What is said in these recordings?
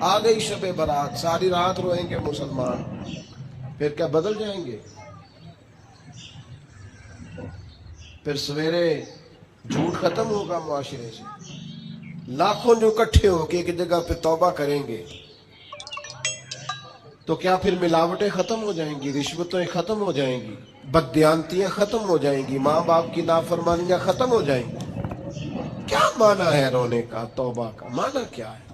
آ گئی شب برات، ساری رات روئیں گے مسلمان، پھر کیا بدل جائیں گے؟ پھر سویرے جھوٹ ختم ہوگا معاشرے سے، لاکھوں جو اکٹھے ہو کے ایک جگہ پہ توبہ کریں گے تو کیا پھر ملاوٹیں ختم ہو جائیں گی، رشوتیں ختم ہو جائیں گی، بددیانتیاں ختم ہو جائیں گی، ماں باپ کی نافرمانیاں ختم ہو جائیں گی؟ کیا معنی ہے رونے کا؟ توبہ کا معنی کیا ہے؟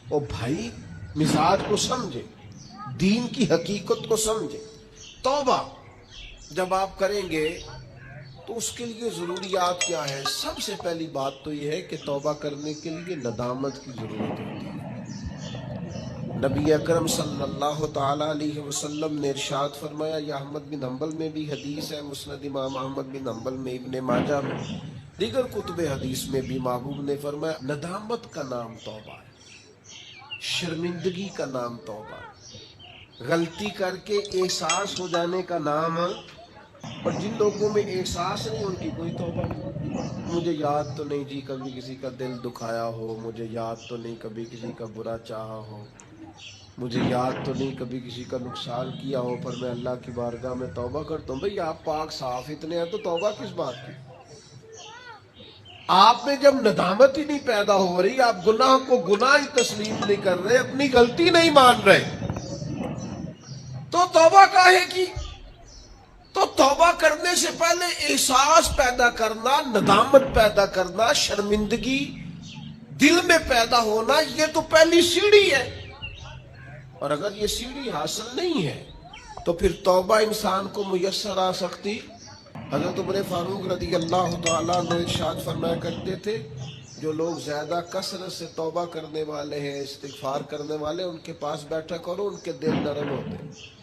او بھائی مزاج کو سمجھے، دین کی حقیقت کو سمجھے۔ توبہ جب آپ کریں گے تو اس کے لیے ضروریات کیا ہے؟ سب سے پہلی بات تو یہ ہے کہ توبہ کرنے کے لیے ندامت کی ضرورت ہوتی ہے۔ نبی اکرم صلی اللہ تعالی علیہ وسلم نے ارشاد فرمایا، یہ احمد بن حنبل میں بھی حدیث ہے، مسند امام احمد بن حنبل میں، ابن ماجہ میں، دیگر کتب حدیث میں بھی محبوب نے فرمایا ندامت کا نام توبہ ہے، شرمندگی کا نام توبہ ہے، غلطی کر کے احساس ہو جانے کا نام ہے۔ اور جن لوگوں میں احساس نہیں ان کی کوئی توبہ نہیں۔ مجھے یاد تو نہیں جی کبھی کسی کا دل دکھایا ہو، مجھے یاد تو نہیں کبھی کسی کا برا چاہا ہو، مجھے یاد تو نہیں کبھی کسی کا نقصان کیا ہو، پر میں اللہ کی بارگاہ میں توبہ کرتا ہوں۔ بھئی آپ پاک صاف اتنے ہیں تو توبہ کس بات کی؟ آپ میں جب ندامت ہی نہیں پیدا ہو رہی، آپ گناہ کو گناہ ہی تسلیم نہیں کر رہے، اپنی غلطی نہیں مان رہے، تو توبہ کاہے کی؟ تو توبہ کرنے سے پہلے احساس پیدا کرنا، ندامت پیدا کرنا، شرمندگی دل میں پیدا ہونا، یہ تو پہلی سیڑھی ہے۔ اور اگر یہ سیڑھی حاصل نہیں ہے تو پھر توبہ انسان کو میسر آ سکتی؟ حضرت عمر فاروق رضی اللہ تعالیٰ عنہ ارشاد فرمایا کرتے تھے، جو لوگ زیادہ کثرت سے توبہ کرنے والے ہیں، استغفار کرنے والے، ان کے پاس بیٹھا کرو، ان کے دل نرم ہوتے ہیں،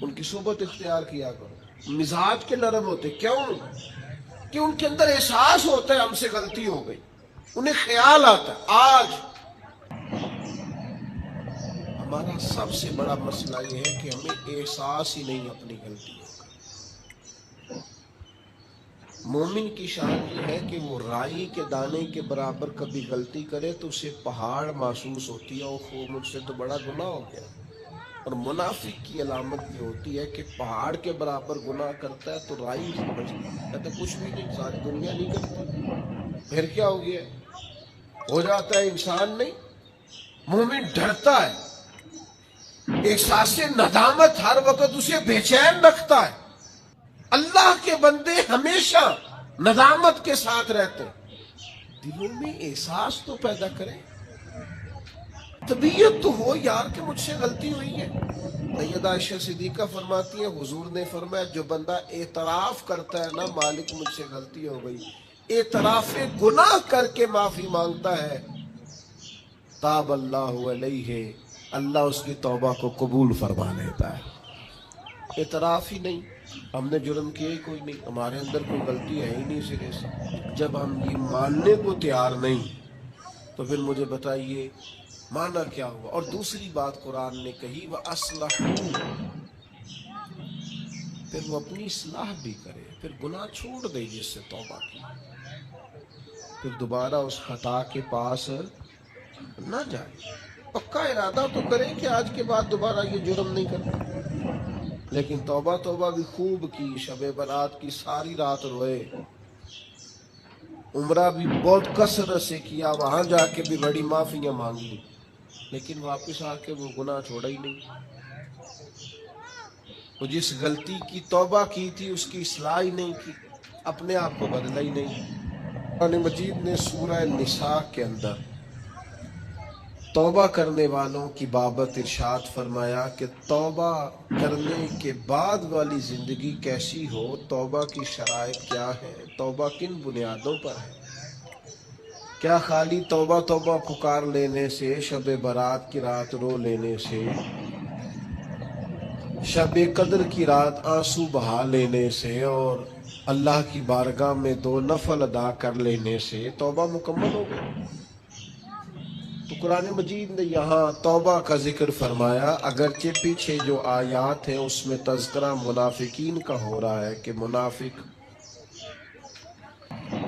ان کی صحبت اختیار کیا کرو، مزاج کے نرم ہوتے۔ کیوں؟ کہ ان کے اندر احساس ہوتا ہے ہم سے غلطی ہو گئی، انہیں خیال آتا ہے۔ آج ہمارا سب سے بڑا مسئلہ یہ ہے کہ ہمیں احساس ہی نہیں اپنی غلطیوں کا۔ مومن کی شان یہ ہے کہ وہ رائی کے دانے کے برابر کبھی غلطی کرے تو اسے پہاڑ محسوس ہوتی ہے، اوہ مجھ سے تو بڑا گناہ ہو گیا۔ اور منافق کی علامت یہ ہوتی ہے کہ پہاڑ کے برابر گناہ کرتا ہے تو رائی سمجھتا ہے کچھ بھی نہیں، ساری دنیا نہیں کرتی، پھر کیا ہو گیا؟ ہو جاتا ہے انسان نہیں۔ مومن ڈرتا ہے، احساس ندامت ہر وقت اسے بے چین رکھتا ہے۔ اللہ کے بندے ہمیشہ ندامت کے ساتھ رہتے ہیں۔ دلوں میں احساس تو پیدا کریں، طبیعت تو ہو یار کہ مجھ سے غلطی ہوئی ہے۔ سیدہ عائشہ صدیقہ فرماتی ہیں حضور نے فرمایا جو بندہ اعتراف کرتا ہے نا مالک مجھ سے غلطی ہو گئی، اعتراف گناہ کر کے معافی مانگتا ہے، تاب اللہ علیہ، اللہ اس کی توبہ کو قبول فرما لیتا ہے۔ اعتراف ہی نہیں، ہم نے جرم کیا ہی کوئی نہیں، ہمارے اندر کوئی غلطی ہے ہی نہیں سرے سے۔ جب ہم یہ ماننے کو تیار نہیں تو پھر مجھے بتائیے معنی کیا ہوا؟ اور دوسری بات قرآن نے کہی وَأَصْلَحُوا، پھر وہ اپنی اصلاح بھی کرے، پھر گناہ چھوڑ دے جس سے توبہ کی، پھر دوبارہ اس خطا کے پاس نہ جائے، پکا ارادہ تو کریں کہ آج کے بعد دوبارہ یہ جرم نہیں کرنا، لیکن توبہ بھی خوب کی، شب برات کی ساری رات روئے، عمرہ بھی بہت کثرت سے کیا، وہاں جا کے بھی بڑی معافیاں مانگی، لیکن واپس آ کے وہ گناہ چھوڑا ہی نہیں۔ وہ جس غلطی کی توبہ کی تھی اس کی اصلاح ہی نہیں کی، اپنے آپ کو بدلا ہی نہیں۔ قرآن مجید نے سورہ نساء کے اندر توبہ کرنے والوں کی بابت ارشاد فرمایا کہ توبہ کرنے کے بعد والی زندگی کیسی ہو، توبہ کی شرائط کیا ہے، توبہ کن بنیادوں پر ہے۔ کیا خالی توبہ پکار لینے سے، شب برات کی رات رو لینے سے، شب قدر کی رات آنسو بہا لینے سے اور اللہ کی بارگاہ میں 2 نفل ادا کر لینے سے توبہ مکمل ہو گئی؟ تو قرآن مجید نے یہاں توبہ کا ذکر فرمایا، اگرچہ پیچھے جو آیات ہیں اس میں تذکرہ منافقین کا ہو رہا ہے کہ منافق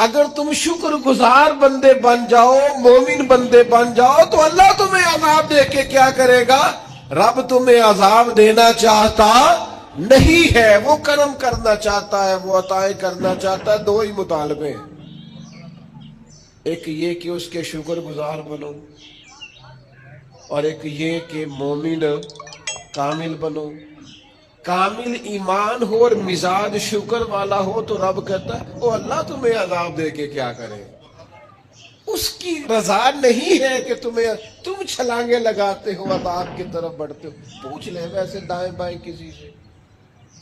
اگر تم شکر گزار بندے بن جاؤ، مومن بندے بن جاؤ، تو اللہ تمہیں عذاب دے کے کیا کرے گا؟ رب تمہیں عذاب دینا چاہتا نہیں ہے، وہ کرم کرنا چاہتا ہے، وہ عطائیں کرنا چاہتا ہے۔ دو ہی مطالبے ہیں، ایک یہ کہ اس کے شکر گزار بنو، اور ایک یہ کہ مومن کامل بنو۔ کامل ایمان ہو اور مزاج شکر والا ہو تو رب کہتا ہے او اللہ تمہیں عذاب دے کے کیا کرے۔ اس کی رضا نہیں ہے کہ تم چھلانگے لگاتے ہو، عذاب کی طرف بڑھتے ہو۔ پوچھ لے ویسے دائیں بائیں کسی سے،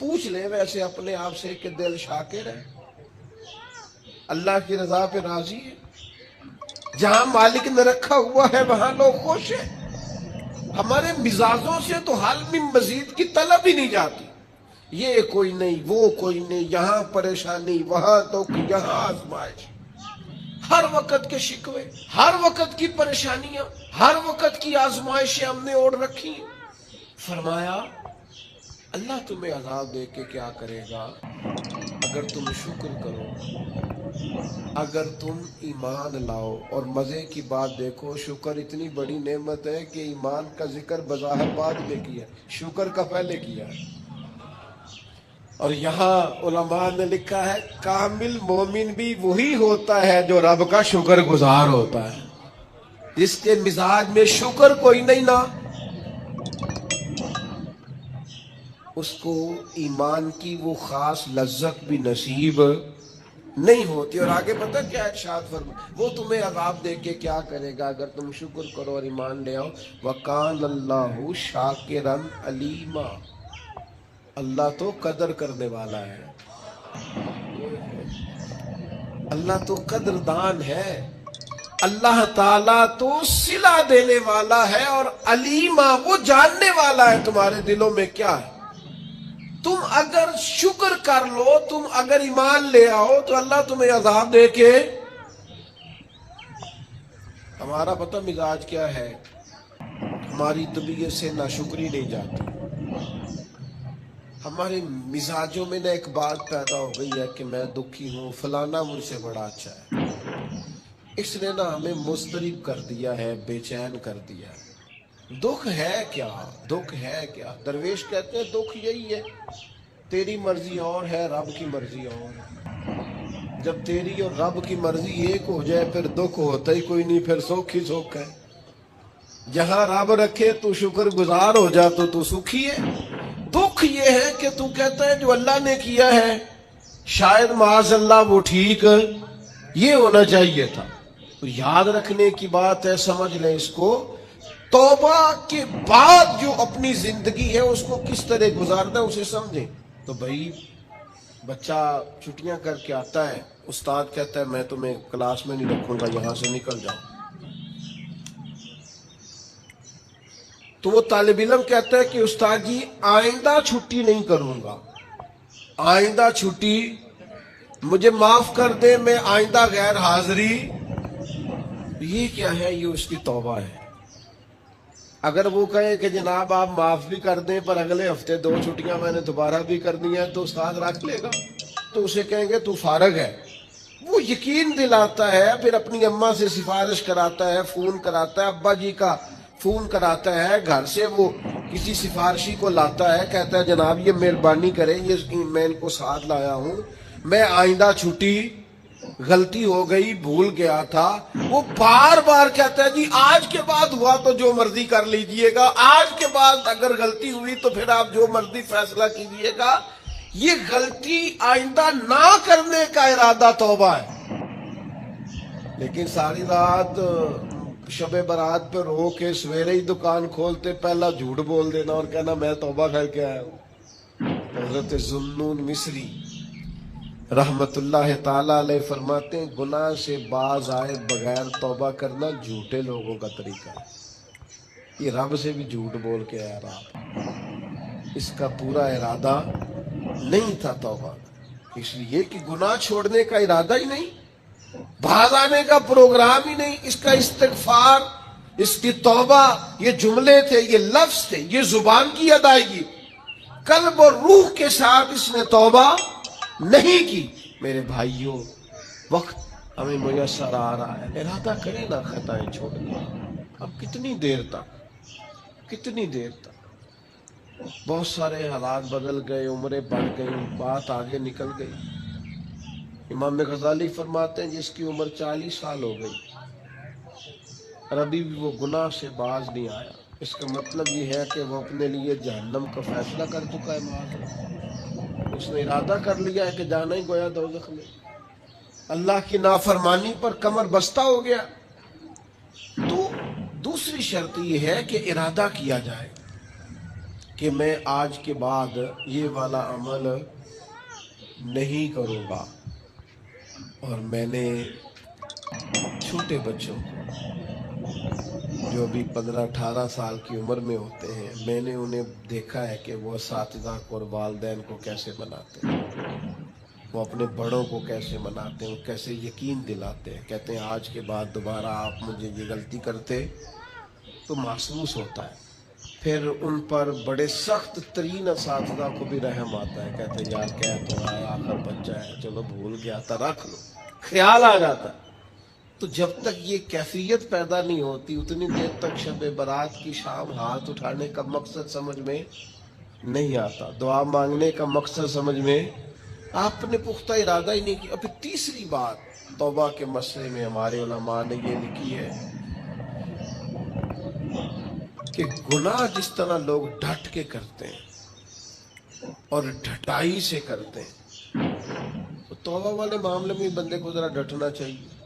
پوچھ لے ویسے اپنے آپ سے کہ دل شاکر ہے، اللہ کی رضا پہ راضی ہے؟ جہاں مالک نے رکھا ہوا ہے وہاں لوگ خوش ہیں۔ ہمارے مزاجوں سے تو حال میں مزید کی طلب ہی نہیں جاتی، یہ کوئی نہیں، وہ کوئی نہیں، یہاں پریشانی، وہاں تو یہاں آزمائش، ہر وقت کے شکوے، ہر وقت کی پریشانیاں، ہر وقت کی آزمائشیں ہم نے اوڑھ رکھی ہیں۔ فرمایا اللہ تمہیں عذاب دے کے کیا کرے گا اگر تم شکر کرو، اگر تم ایمان لاؤ۔ اور مزے کی بات دیکھو، شکر اتنی بڑی نعمت ہے کہ ایمان کا ذکر بظاہر بعد میں کیا، شکر کا پہلے کیا۔ اور یہاں علماء نے لکھا ہے کامل مومن بھی وہی ہوتا ہے جو رب کا شکر گزار ہوتا ہے، جس کے مزاج میں شکر کوئی نہیں نا، اس کو ایمان کی وہ خاص لذت بھی نصیب نہیں ہوتی۔ اور آگے پتہ کیا ارشاد فرما، وہ تمہیں عذاب دے کے کیا کرے گا اگر تم شکر کرو اور ایمان لے آؤ۔ وَقَانَ اللَّهُ شَاكِرًا عَلِيمًا، اللہ تو قدر کرنے والا ہے، اللہ تو قدردان ہے، اللہ تعالیٰ تو صلہ دینے والا ہے، اور علیمہ وہ جاننے والا ہے تمہارے دلوں میں کیا ہے۔ تم اگر شکر کر لو، تم اگر ایمان لے آؤ تو اللہ تمہیں عذاب دے کے۔ ہمارا پتہ مزاج کیا ہے، ہماری طبیعت سے ناشکری نہیں جاتی، ہمارے مزاجوں میں نہ ایک بات پیدا ہو گئی ہے کہ میں دکھی ہوں، فلانا مجھ سے بڑا اچھا ہے، اس نے نہ ہمیں مضطرب کر دیا ہے، بے چین کر دیا ہے۔ دکھ ہے کیا، دکھ ہے کیا؟ درویش کہتے ہیں دکھ یہی ہے، تیری مرضی اور ہے، رب کی مرضی اور ہے۔ جب تیری اور رب کی مرضی ایک ہو جائے پھر دکھ ہوتا ہی کوئی نہیں، پھر سکھ ہی سکھ ہے۔ جہاں رب رکھے تو شکر گزار ہو جا تو سکھی ہے۔ دکھ یہ ہے کہ تو کہتا ہے جو اللہ نے کیا ہے شاید معاذ اللہ وہ ٹھیک یہ ہونا چاہیے تھا۔ تو یاد رکھنے کی بات ہے، سمجھ لیں اس کو، توبہ کے بعد جو اپنی زندگی ہے اس کو کس طرح گزارنا ہے اسے سمجھیں۔ تو بھائی بچہ چھٹیاں کر کے آتا ہے، استاد کہتا ہے میں تمہیں کلاس میں نہیں رکھوں گا، یہاں سے نکل جاؤ۔ تو وہ طالب علم کہتا ہے کہ استاد جی آئندہ چھٹی نہیں کروں گا، آئندہ چھٹی مجھے معاف کر دے، میں آئندہ غیر حاضری۔ یہ کیا ہے؟ یہ اس کی توبہ ہے۔ اگر وہ کہے کہ جناب آپ معاف بھی کر دیں پر اگلے ہفتے 2 چھٹیاں میں نے دوبارہ بھی کرنی ہے تو استاد رکھ لے گا، تو اسے کہیں گے تو فارغ ہے۔ وہ یقین دلاتا ہے، پھر اپنی اماں سے سفارش کراتا ہے، فون کراتا ہے، ابا جی کا فون کراتا ہے، گھر سے وہ کسی سفارشی کو لاتا ہے، کہتا ہے جناب یہ مہربانی کریں، یہ میں ان کو ساتھ لایا ہوں، میں آئندہ چھٹی غلطی ہو گئی، بھول گیا تھا۔ وہ بار بار کہتا ہے جی آج کے بعد ہوا تو جو مرضی کر لیجئے گا، آج کے بعد اگر غلطی ہوئی تو پھر آپ جو مرضی فیصلہ کیجئے گا۔ یہ غلطی آئندہ نہ کرنے کا ارادہ توبہ ہے۔ لیکن ساری رات شب برات پہ رو کے سویرے ہی دکان کھولتے پہلا جھوٹ بول دینا اور کہنا میں توبہ کر کے آیا ہوں۔ حضرت ذوالنون مصری رحمت اللہ تعالیٰ علیہ فرماتے ہیں گناہ سے باز آئے بغیر توبہ کرنا جھوٹے لوگوں کا طریقہ ہے۔ یہ رب سے بھی جھوٹ بول کے آیا رات، اس کا پورا ارادہ نہیں تھا توبہ، اس لیے کہ گناہ چھوڑنے کا ارادہ ہی نہیں، باز آنے کا پروگرام ہی نہیں، اس کا استغفار، اس کی توبہ، یہ جملے تھے، یہ لفظ تھے، یہ زبان کی ادائیگی، قلب اور روح کے ساتھ اس نے توبہ نہیں کی۔ میرے بھائیوں، وقت ہمیں میسر آ رہا ہے، ارادہ کریں نا خطائیں چھوڑنے۔ اب کتنی دیر تک، کتنی دیر تک؟ بہت سارے حالات بدل گئے، عمریں بڑھ گئی، بات آگے نکل گئی۔ امام غزالی فرماتے ہیں جس کی عمر 40 سال ہو گئی اور ابھی بھی وہ گناہ سے باز نہیں آیا، اس کا مطلب یہ ہے کہ وہ اپنے لیے جہنم کا فیصلہ کر چکا ہے۔ معاذ، اس نے ارادہ کر لیا ہے کہ جانا ہی گویا دوزخ میں، اللہ کی نافرمانی پر کمر بستہ ہو گیا۔ تو دوسری شرط یہ ہے کہ ارادہ کیا جائے کہ میں آج کے بعد یہ والا عمل نہیں کروں گا۔ اور میں نے چھوٹے بچوں کو جو ابھی 15-18 سال کی عمر میں ہوتے ہیں، میں نے انہیں دیکھا ہے کہ وہ اساتذہ کو اور والدین کو کیسے مناتے ہیں، وہ اپنے بڑوں کو کیسے مناتے ہیں، وہ کیسے یقین دلاتے ہیں، کہتے ہیں آج کے بعد دوبارہ آپ مجھے یہ غلطی کرتے تو محسوس ہوتا ہے۔ پھر ان پر بڑے سخت ترین اساتذہ کو بھی رحم آتا ہے، کہتے ہیں یار کہہ تو رہا ہے، آخر بچہ ہے، چلو بھول گیا تھا، رکھ لو، خیال آ جاتا ہے۔ تو جب تک یہ کیفیت پیدا نہیں ہوتی اتنی دیر تک شب برات کی شام ہاتھ اٹھانے کا مقصد سمجھ میں نہیں آتا، دعا مانگنے کا مقصد سمجھ میں، آپ نے پختہ ارادہ ہی نہیں کیا۔ پھر تیسری بات توبہ کے مسئلے میں ہمارے علماء نے یہ لکھی ہے کہ گناہ جس طرح لوگ ڈٹ کے کرتے ہیں اور ڈھٹائی سے کرتے ہیں، تو توبہ والے معاملے میں بندے کو ذرا ڈٹنا چاہیے،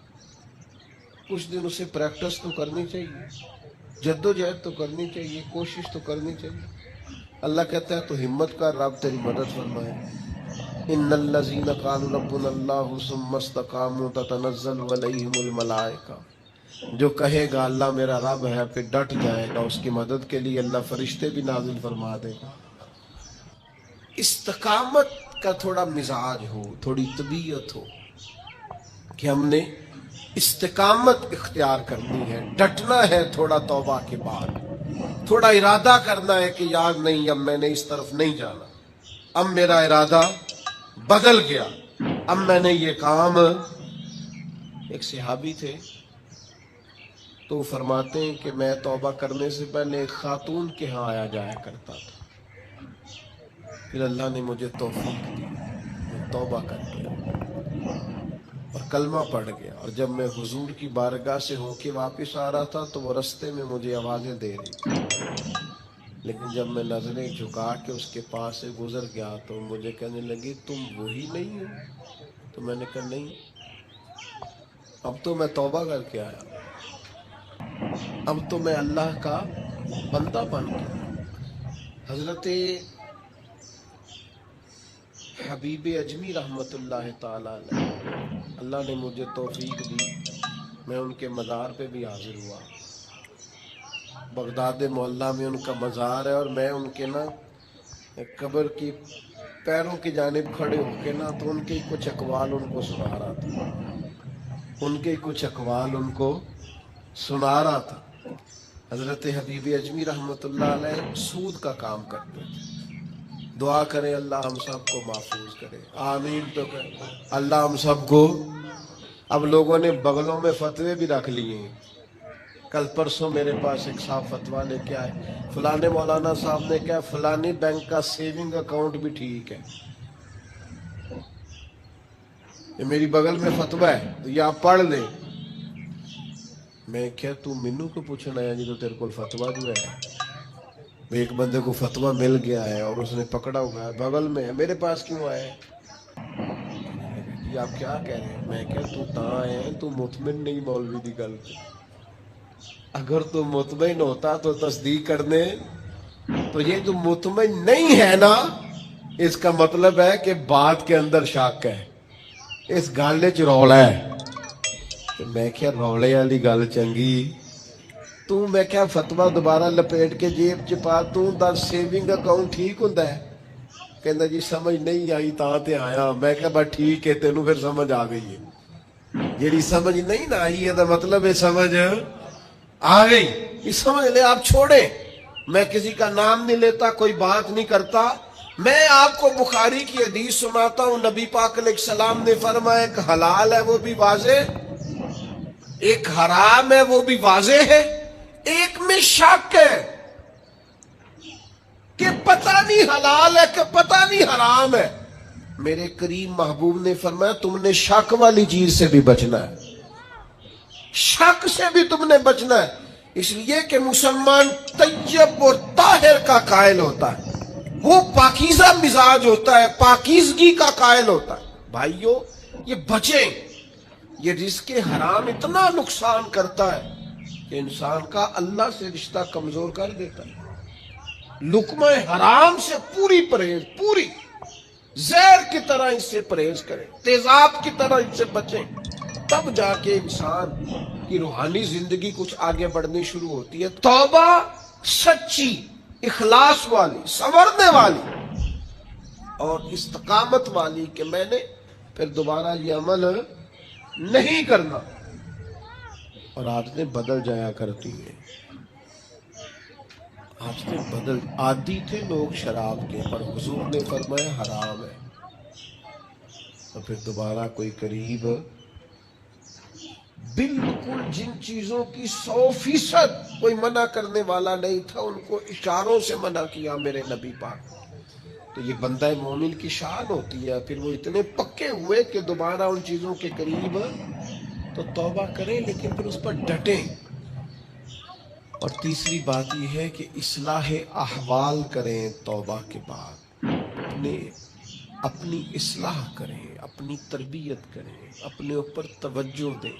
کچھ دن اسے پریکٹس تو کرنی چاہیے، جدوجہد تو کرنی چاہیے، کوشش تو کرنی چاہیے۔ اللہ کہتا ہے تو ہمت کر، رب تیری مدد فرمائے۔ ان الذین قالوا ربنا اللہ ثم استقاموا تتنزل علیہم الملائکہ، جو کہے گا اللہ میرا رب ہے پھر ڈٹ جائے گا، اس کی مدد کے لیے اللہ فرشتے بھی نازل فرما دے گا۔ استقامت کا تھوڑا مزاج ہو، تھوڑی طبیعت ہو کہ ہم نے استقامت اختیار کرنی ہے، ڈٹنا ہے تھوڑا توبہ کے بعد، تھوڑا ارادہ کرنا ہے کہ یار نہیں اب میں نے اس طرف نہیں جانا، اب میرا ارادہ بدل گیا، اب میں نے یہ کام۔ ایک صحابی تھے تو فرماتے ہیں کہ میں توبہ کرنے سے پہلے ایک خاتون کے ہاں آیا جایا کرتا تھا، پھر اللہ نے مجھے توفیق دی، میں توبہ کر گیا اور کلمہ پڑھ گیا، اور جب میں حضور کی بارگاہ سے ہو کے واپس آ رہا تھا تو وہ رستے میں مجھے آوازیں دے رہی تھی، لیکن جب میں نظریں جھکا کے اس کے پاس سے گزر گیا تو مجھے کہنے لگی تم وہی نہیں ہو؟ تو میں نے کہا نہیں، اب تو میں توبہ کر کے آیا، اب تو میں اللہ کا بندہ بن گیا۔ حضرت حبیب اجمی رحمت اللہ تعالی علیہ، اللہ نے مجھے توفیق دی، میں ان کے مزار پہ بھی حاضر ہوا، بغداد محلہ میں ان کا مزار ہے، اور میں ان کے نا قبر کی پیروں کی جانب کھڑے ہو کے نا تو ان کے کچھ اقوال ان کو سنا رہا تھا، ان کے کچھ اقوال ان کو سنا رہا تھا۔ حضرت حبیب اجمی رحمت اللہ علیہ سود کا کام کرتے تھے، دعا کریں اللہ ہم سب کو محفوظ کرے، آمین تو کریں، اللہ ہم سب کو۔ اب لوگوں نے بغلوں میں فتوے بھی رکھ لیے ہیں، کل پرسوں میرے پاس ایک صاحب فتویٰ لے کے آئے، فلانے مولانا صاحب نے کہا فلانی بینک کا سیونگ اکاؤنٹ بھی ٹھیک ہے، یہ میری بغل میں فتویٰ ہے تو یہ آپ پڑھ لیں۔ میں کیا تو منو کو پوچھنا ہے جی تو تیرے کو فتویٰ جو ہے، ایک بندے کو فتویٰ مل گیا ہے اور اس نے پکڑا ہوا ہے، بغل میں ہے، میرے پاس کیوں آئے؟ جی آپ کیا کہہ رہے ہیں؟ میں کہا تو تاں ہے تو مطمئن نہیں مولوی دی گل پہ، اگر تو مطمئن ہوتا تو تصدیق کرنے، تو یہ جو مطمئن نہیں ہے نا اس کا مطلب ہے کہ بات کے اندر شک ہے، اس گالے چ رولا ہے۔ تو میں کیا رولے والی گل چنگی، تو میں کیا فتویٰ دوبارہ لپیٹ کے جیب چ پا، تو دا سیونگ اکاؤنٹ ٹھیک ہوندا ہے؟ کہندا جی سمجھ نہیں آئی تاں تے آیا۔ میں کہا بس ٹھیک ہے، تینوں پھر سمجھ آ گئی ہے، جیڑی سمجھ نہیں نہ آئی ہے دا مطلب ہے سمجھ آ گئی، یہ سمجھ لے آپ چھوڑیں۔ میں کسی کا نام نہیں لیتا، کوئی بات نہیں کرتا، میں آپ کو بخاری کی حدیث سناتا ہوں، نبی پاک علیہ السلام نے فرمایا کہ حلال ہے وہ بھی واضح ایک حرام ہے وہ بھی واضح ہے، ایک میں شک ہے کہ پتہ نہیں حلال ہے کہ پتہ نہیں حرام ہے۔ میرے کریم محبوب نے فرمایا تم نے شک والی چیز سے بھی بچنا ہے، شک سے بھی تم نے بچنا ہے، اس لیے کہ مسلمان طیب اور طاہر کا قائل ہوتا ہے، وہ پاکیزہ مزاج ہوتا ہے، پاکیزگی کا قائل ہوتا ہے۔ بھائیو یہ بچیں، یہ رزق حرام اتنا نقصان کرتا ہے کہ انسان کا اللہ سے رشتہ کمزور کر دیتا ہے۔ لقمہ حرام سے پوری پرہیز، پوری زہر کی طرح اس سے پرہیز کریں، تیزاب کی طرح اس سے بچیں، تب جا کے انسان کی روحانی زندگی کچھ آگے بڑھنی شروع ہوتی ہے۔ توبہ سچی، اخلاص والی، سنورنے والی اور استقامت والی کہ میں نے پھر دوبارہ یہ عمل نہیں کرنا، اور عادتیں بدل جایا کرتی ہیں، عادتیں بدل، عادی تھے لوگ شراب کے، پر حضور نے فرمایا حرام ہے، تو پھر دوبارہ کوئی قریب بالکل جن چیزوں کی 100% کوئی منع کرنے والا نہیں تھا ان کو اشاروں سے منع کیا میرے نبی پاک۔ تو یہ بندہ مومن کی شان ہوتی ہے، پھر وہ اتنے پکے ہوئے کہ دوبارہ ان چیزوں کے قریب تو توبہ کریں، لیکن پھر اس پر ڈٹیں۔ اور تیسری بات یہ ہے کہ اصلاح احوال کریں، توبہ کے بعد اپنی اصلاح کریں، اپنی تربیت کریں، اپنے اوپر توجہ دیں۔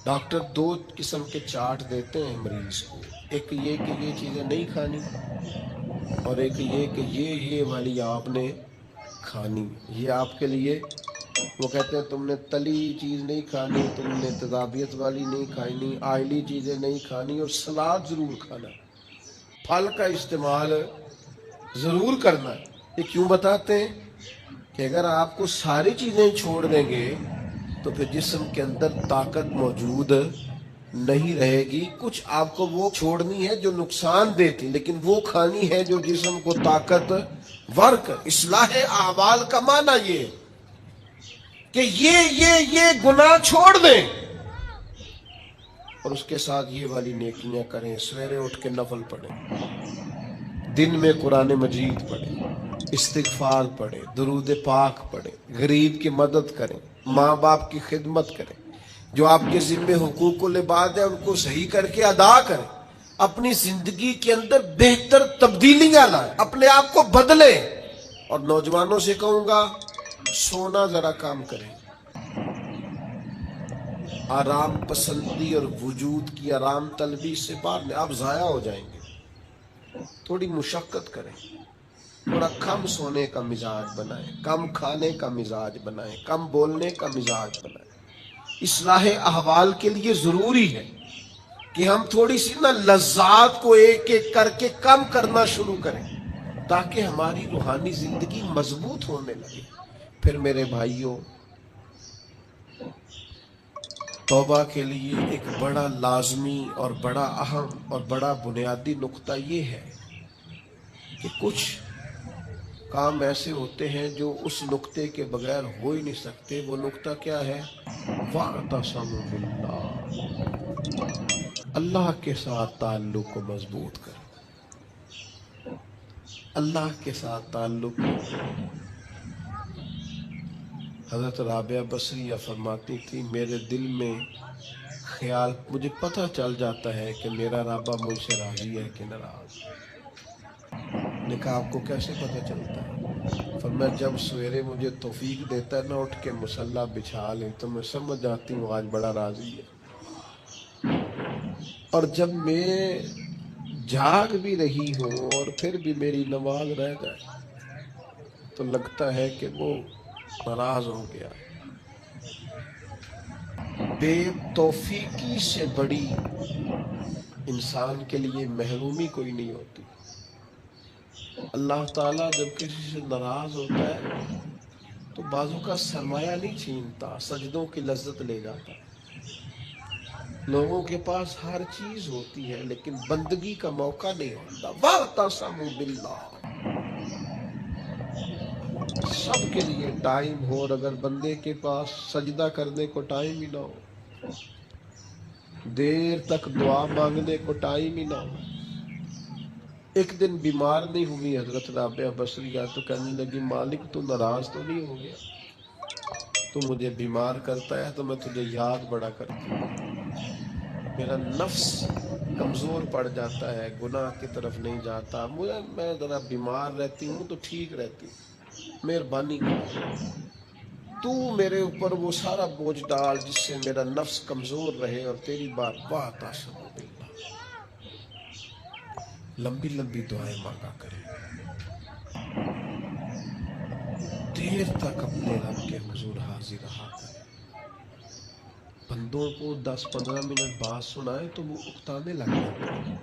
ڈاکٹر 2 قسم کے چارٹ دیتے ہیں مریض کو، ایک یہ کہ یہ چیزیں نہیں کھانی، اور ایک یہ کہ یہ والی آپ نے کھانی، یہ آپ کے لیے، وہ کہتے ہیں تم نے تلی چیز نہیں کھانی، تم نے تیزابیت والی نہیں کھانی، آئلی چیزیں نہیں کھانی، اور سلاد ضرور کھانا، پھل کا استعمال ضرور کرنا ہے۔ یہ کیوں بتاتے ہیں کہ اگر آپ کو ساری چیزیں چھوڑ دیں گے تو پھر جسم کے اندر طاقت موجود نہیں رہے گی، کچھ آپ کو وہ چھوڑنی ہے جو نقصان دیتی، لیکن وہ کھانی ہے جو جسم کو طاقت ور کر۔ اصلاح اعمال کا معنی یہ ہے کہ یہ گناہ چھوڑ دیں اور اس کے ساتھ یہ والی نیکیاں کریں، سویرے اٹھ کے نفل پڑھیں، دن میں قرآن مجید پڑھیں، استغفار پڑھیں، درود پاک پڑھیں، غریب کی مدد کریں، ماں باپ کی خدمت کریں، جو آپ کے ذمہ حقوق العباد ہیں ان کو صحیح کر کے ادا کریں، اپنی زندگی کے اندر بہتر تبدیلیاں لائیں، اپنے آپ کو بدلیں۔ اور نوجوانوں سے کہوں گا سونا ذرا کام کریں، آرام پسندی اور وجود کی آرام طلبی سے باہر آپ ضائع ہو جائیں گے۔ تھوڑی مشقت کریں، تھوڑا کم سونے کا مزاج بنائیں، کم کھانے کا مزاج بنائیں، کم بولنے کا مزاج بنائیں۔ اصلاح احوال کے لیے ضروری ہے کہ ہم تھوڑی سی لذات کو ایک ایک کر کے کم کرنا شروع کریں تاکہ ہماری روحانی زندگی مضبوط ہونے لگے۔ پھر میرے بھائیوں، توبہ کے لیے ایک بڑا لازمی اور بڑا اہم اور بڑا بنیادی نقطہ یہ ہے کہ کچھ کام ایسے ہوتے ہیں جو اس نقطے کے بغیر ہو ہی نہیں سکتے۔ وہ نقطہ کیا ہے؟ وَاعْتَصِمُوا بِاللَّهِ، اللہ کے ساتھ تعلق کو مضبوط کریں، اللہ کے ساتھ تعلق کو۔ حضرت رابعہ بصریہ فرماتی تھی میرے دل میں خیال، مجھے پتہ چل جاتا ہے کہ میرا رابعہ مجھ سے راضی ہے کہ ناراض۔ نے کہا آپ کو کیسے پتہ چلتا ہے؟ فرمایا جب سویرے مجھے توفیق دیتا ہے نہ اٹھ کے مصلی بچھا لیں تو میں سمجھ جاتی ہوں آج بڑا راضی ہے، اور جب میں جاگ بھی رہی ہوں اور پھر بھی میری نماز رہ جائے تو لگتا ہے کہ وہ ناراض ہو گیا۔ بے توفیقی سے بڑی انسان کے لیے محرومی کوئی نہیں ہوتی۔ اللہ تعالیٰ جب کسی سے ناراض ہوتا ہے تو بازو کا سرمایہ نہیں چھینتا، سجدوں کی لذت لے جاتا ہے۔ لوگوں کے پاس ہر چیز ہوتی ہے لیکن بندگی کا موقع نہیں ہوتا۔ وَاعْتَصِمُوا بِاللَّهِ، سب کے لیے ٹائم ہو، اور اگر بندے کے پاس سجدہ کرنے کو ٹائم ہی نہ ہو، دیر تک دعا مانگنے کو ٹائم ہی نہ ہو۔ ایک دن بیمار نہیں ہوئی حضرت رابعہ بصریہ تو کہنے لگی مالک تو ناراض تو نہیں ہو گیا؟ تو مجھے بیمار کرتا ہے تو میں تجھے یاد بڑا کرتی ہوں، میرا نفس کمزور پڑ جاتا ہے، گناہ کی طرف نہیں جاتا، میں ذرا بیمار رہتی ہوں تو ٹھیک رہتی ہوں، مہربانی کر تو میرے اوپر وہ سارا بوجھ ڈال جس سے میرا نفس کمزور رہے اور تیری بات بات آسم باللہ۔ لمبی لمبی دعائیں مانگا کریں، دیر تک اپنے رب کے حضور حاضر رہا کریں۔ بندوں کو 10-15 منٹ بات سنائے تو وہ اکتانے لگ جاتے ہیں،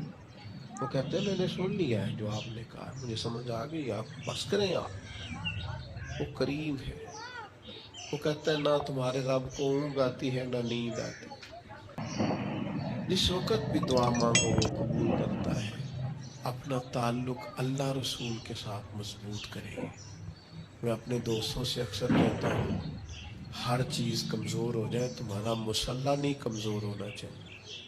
وہ کہتے ہیں میں نے سن لیا ہے جو آپ نے کہا، مجھے سمجھ آ گئی، آپ بس کریں آپ۔ وہ کریم ہے، وہ کہتا ہے نہ تمہارے رب کو اونگ آتی ہے نہ نیند آتی، جس وقت بھی دعا مانگو وہ قبول کرتا ہے۔ اپنا تعلق اللہ رسول کے ساتھ مضبوط کریں۔ میں اپنے دوستوں سے اکثر کہتا ہوں ہر چیز کمزور ہو جائے تمہارا مسلح نہیں کمزور ہونا چاہیے۔